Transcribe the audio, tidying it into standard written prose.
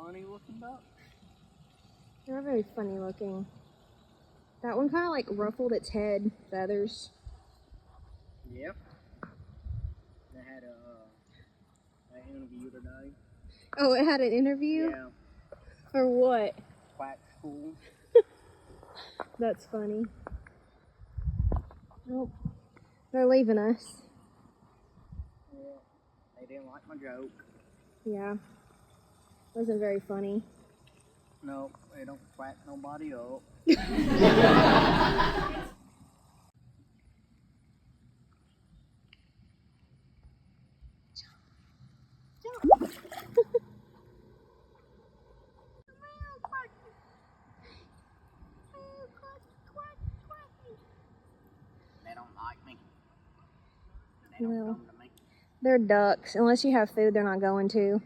funny looking duck. They're very funny looking. That one kind of like ruffled its head feathers. Yep. They had an interview today. Oh, it had an interview? Yeah. For what? Quack school. That's funny. Nope. They're leaving us. Yeah. They didn't like my joke. Yeah. Wasn't very funny. No, they don't quack nobody up. They don't like me. They don't come to me. They're ducks. Unless you have food, they're not going to.